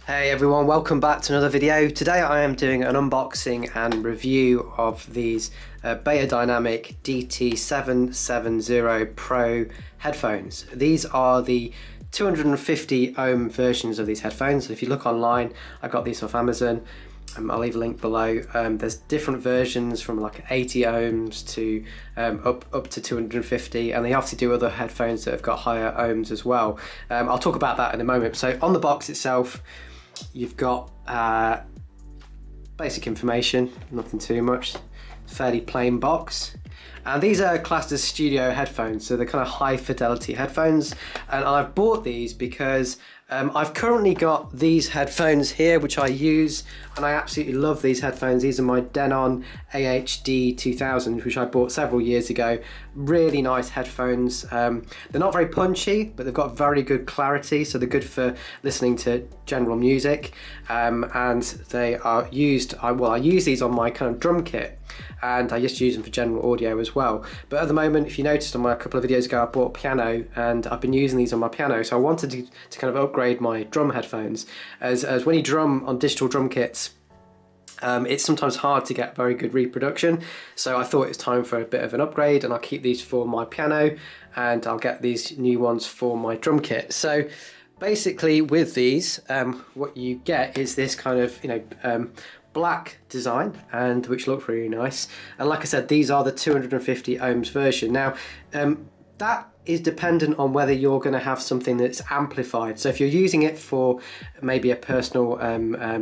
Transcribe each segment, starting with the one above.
Hey everyone, welcome back to another video. Today I am doing an unboxing and review of these Beyerdynamic DT 770 Pro headphones. These are the 250 ohm versions of these headphones. If you look online, I got these off Amazon. I'll leave a link below. There's different versions from like 80 ohms to up to 250, and they obviously do other headphones that have got higher ohms as well. I'll talk about that in a moment. So on the box itself, you've got basic information, nothing too much, fairly plain box. And these are classed as studio headphones, so they're kind of high fidelity headphones. And I've bought these because I've currently got these headphones here, which I use, and I absolutely love these headphones. These are my Denon AHD 2000, which I bought several years ago. Really nice headphones. They're not very punchy, but they've got very good clarity, so they're good for listening to general music. And they are used, I use these on my kind of drum kit, and I just use them for general audio as well. But at the moment, if you noticed on my couple of videos ago, I bought a piano and I've been using these on my piano, so I wanted to kind of upgrade my drum headphones, as when you drum on digital drum kits, it's sometimes hard to get very good reproduction. So I thought it's time for a bit of an upgrade, and I'll keep these for my piano and I'll get these new ones for my drum kit. So basically with these, what you get is this kind of, black design, and which look really nice. And like I said, these are the 250 ohms version. Now, that is dependent on whether you're going to have something that's amplified. So if you're using it for maybe a personal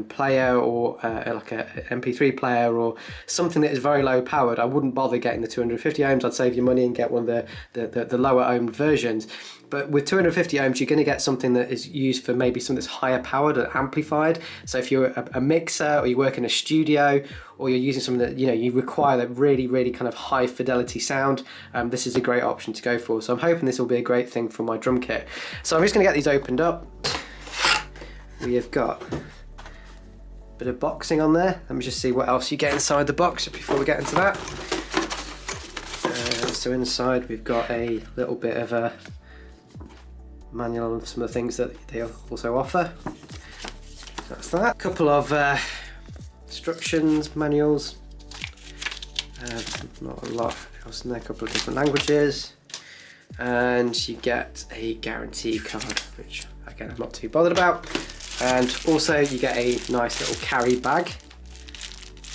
player, or like a MP3 player, or something that is very low powered, I wouldn't bother getting the 250 ohms. I'd save your money and get one of the lower ohm versions. But with 250 ohms, you're going to get something that is used for maybe something that's higher powered and amplified. So if you're a mixer, or you work in a studio, or you're using something that you require that really kind of high fidelity sound, this is a great option to go for. So I'm hoping this will be a great thing for my drum kit. So I'm just going to get these opened up. We have got a bit of boxing on there. Let me just see what else you get inside the box before we get into that. So inside we've got a little bit of a manual on some of the things that they also offer. That's that. A couple of instructions, manuals, not a lot else in there, a couple of different languages, and you get a guarantee card, which again I'm not too bothered about. And also you get a nice little carry bag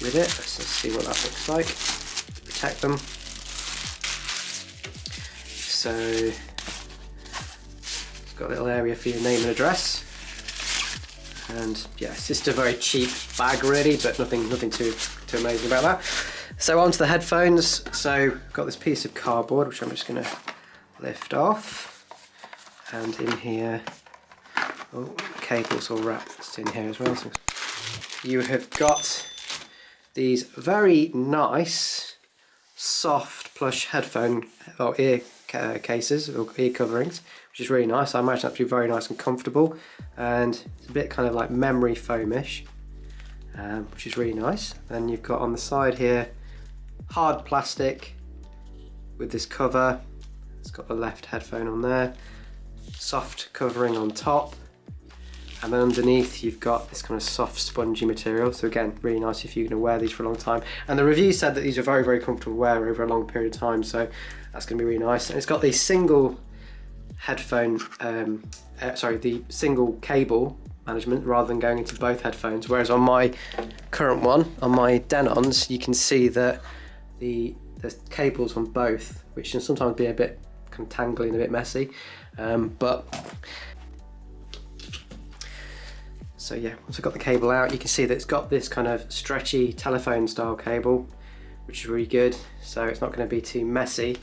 with it. Let's just see what that looks like to protect them. So got a little area for your name and address, and yeah, it's just a very cheap bag really, but nothing too amazing about that. So onto the headphones. So got this piece of cardboard which I'm just going to lift off, and in here, oh, the cable's all wrapped in here as well. So you have got these very nice soft plush headphone or ear cases or ear coverings, which is really nice. I imagine that to be very nice and comfortable, and it's a bit kind of like memory foamish, which is really nice. Then you've got on the side here hard plastic with this cover. It's got the left headphone on there, soft covering on top, and then underneath you've got this kind of soft spongy material. So again, really nice if you're going to wear these for a long time. And the review said that these are very comfortable to wear over a long period of time, so that's going to be really nice. And it's got the single headphone, the single cable management rather than going into both headphones. Whereas on my current one, on my Denons, you can see that the cables on both, which can sometimes be a bit kind of tangly and a bit messy, so yeah, once I've got the cable out, you can see that it's got this kind of stretchy telephone style cable, which is really good. So it's not going to be too messy.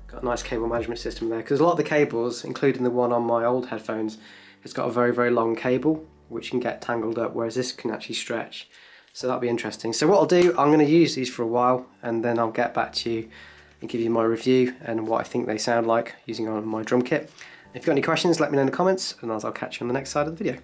Got a nice cable management system there, because a lot of the cables, including the one on my old headphones, it's got a very long cable which can get tangled up, whereas this can actually stretch. So that'll be interesting. So what I'll do, I'm going to use these for a while, and then I'll get back to you and give you my review and what I think they sound like using on my drum kit. If you've got any questions, let me know in the comments, and I'll catch you on the next side of the video.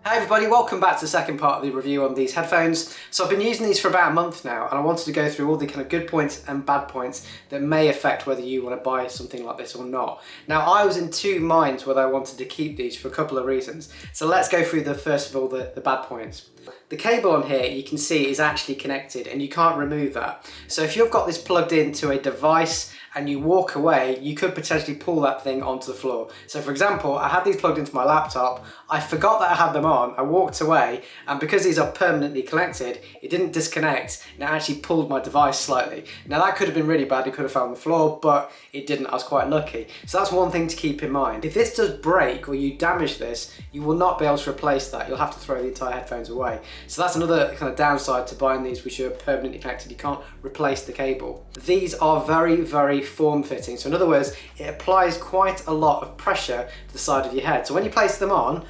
Hey everybody, welcome back to the second part of the review on these headphones. So I've been using these for about a month now, and I wanted to go through all the kind of good points and bad points that may affect whether you want to buy something like this or not. Now, I was in two minds whether I wanted to keep these for a couple of reasons. So let's go through first of all the bad points. The cable on here, you can see, is actually connected and you can't remove that. So if you've got this plugged into a device and you walk away, you could potentially pull that thing onto the floor. So for example, I had these plugged into my laptop, I forgot that I had them on, I walked away, and because these are permanently connected, it didn't disconnect and it actually pulled my device slightly. Now that could have been really bad, it could have fell on the floor, but it didn't, I was quite lucky. So that's one thing to keep in mind. If this does break or you damage this, you will not be able to replace that. You'll have to throw the entire headphones away. So that's another kind of downside to buying these which are permanently connected. You can't replace the cable. These are very, very form-fitting. So in other words, it applies quite a lot of pressure to the side of your head. So when you place them on,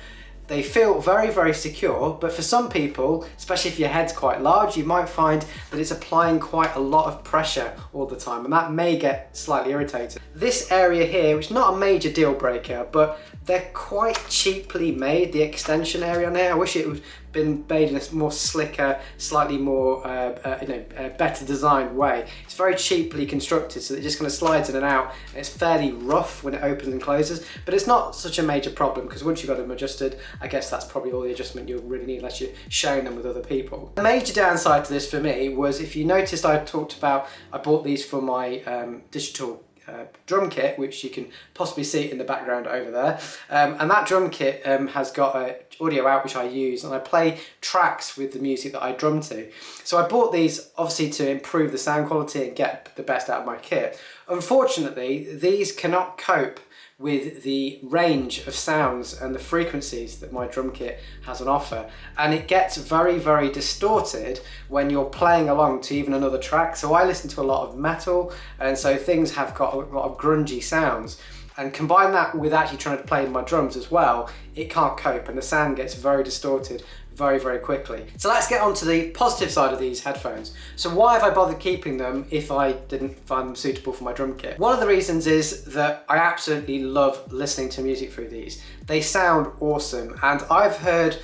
they feel very, very secure, but for some people, especially if your head's quite large, you might find that it's applying quite a lot of pressure all the time, and that may get slightly irritating. This area here, which is not a major deal breaker, but they're quite cheaply made, the extension area on here. I wish it would been made in a more slicker, slightly more better designed way. It's very cheaply constructed, so it just kind of slides in and out, and it's fairly rough when it opens and closes, but it's not such a major problem because once you've got them adjusted, I guess that's probably all the adjustment you'll really need unless you're sharing them with other people. The major downside to this for me was, if you noticed, I talked about I bought these for my digital drum kit, which you can possibly see in the background over there, and that drum kit has got an audio out which I use, and I play tracks with the music that I drum to. So I bought these obviously to improve the sound quality and get the best out of my kit. Unfortunately, these cannot cope with the range of sounds and the frequencies that my drum kit has on offer, and it gets very, very distorted when you're playing along to even another track. So I listen to a lot of metal, and so things have got a lot of grungy sounds, and combine that with actually trying to play my drums as well, it can't cope and the sound gets very distorted very, very quickly. So let's get on to the positive side of these headphones. So why have I bothered keeping them if I didn't find them suitable for my drum kit? One of the reasons is that I absolutely love listening to music through these. They sound awesome, and I've heard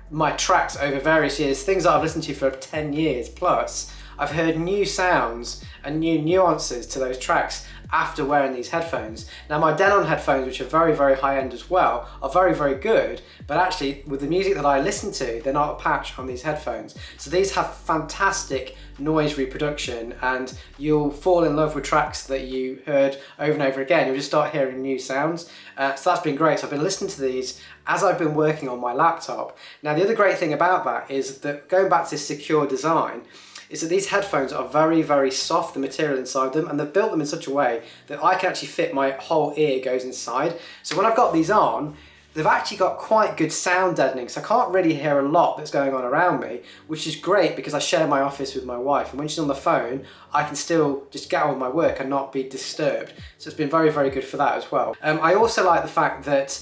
my tracks over various years, things that I've listened to for 10 years plus. I've heard new sounds and new nuances to those tracks after wearing these headphones. Now my Denon headphones, which are very, very high end as well, are very, very good, but actually with the music that I listen to, they're not a patch on these headphones. So these have fantastic noise reproduction, and you'll fall in love with tracks that you heard over and over again. You'll just start hearing new sounds. So that's been great. So I've been listening to these as I've been working on my laptop. Now the other great thing about that is that, going back to this secure design, is that these headphones are very, very soft, the material inside them, and they've built them in such a way that I can actually fit, my whole ear goes inside. So when I've got these on, they've actually got quite good sound deadening, so I can't really hear a lot that's going on around me, which is great because I share my office with my wife, and when she's on the phone, I can still just get on with my work and not be disturbed. So it's been very, very good for that as well. I also like the fact that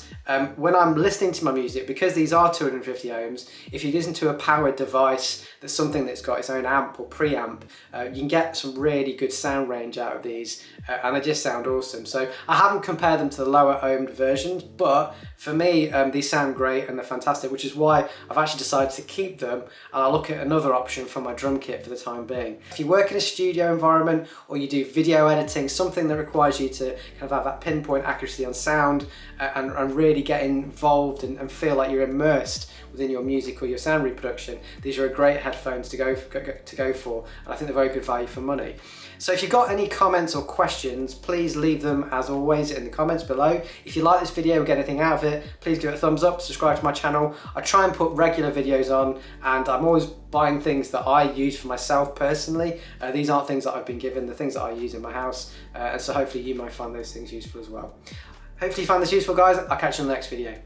when I'm listening to my music, because these are 250 ohms, if you listen to a powered device that's something that's got its own amp or preamp, you can get some really good sound range out of these, and they just sound awesome. So I haven't compared them to the lower ohmed versions, but for me, these sound great and they're fantastic, which is why I've actually decided to keep them, and I'll look at another option for my drum kit for the time being. If you work in a studio environment or you do video editing, something that requires you to kind of have that pinpoint accuracy on sound and really get involved and feel like you're immersed within your music or your sound reproduction, these are a great headphones to go for, and I think they're very good value for money. So if you've got any comments or questions, please leave them as always in the comments below. If you like this video or get anything out of it, please give it a thumbs up, subscribe to my channel. I try and put regular videos on, and I'm always buying things that I use for myself personally. These aren't things that I've been given, the things that I use in my house, and so hopefully you might find those things useful as well. Hopefully you found this useful, guys. I'll catch you in the next video.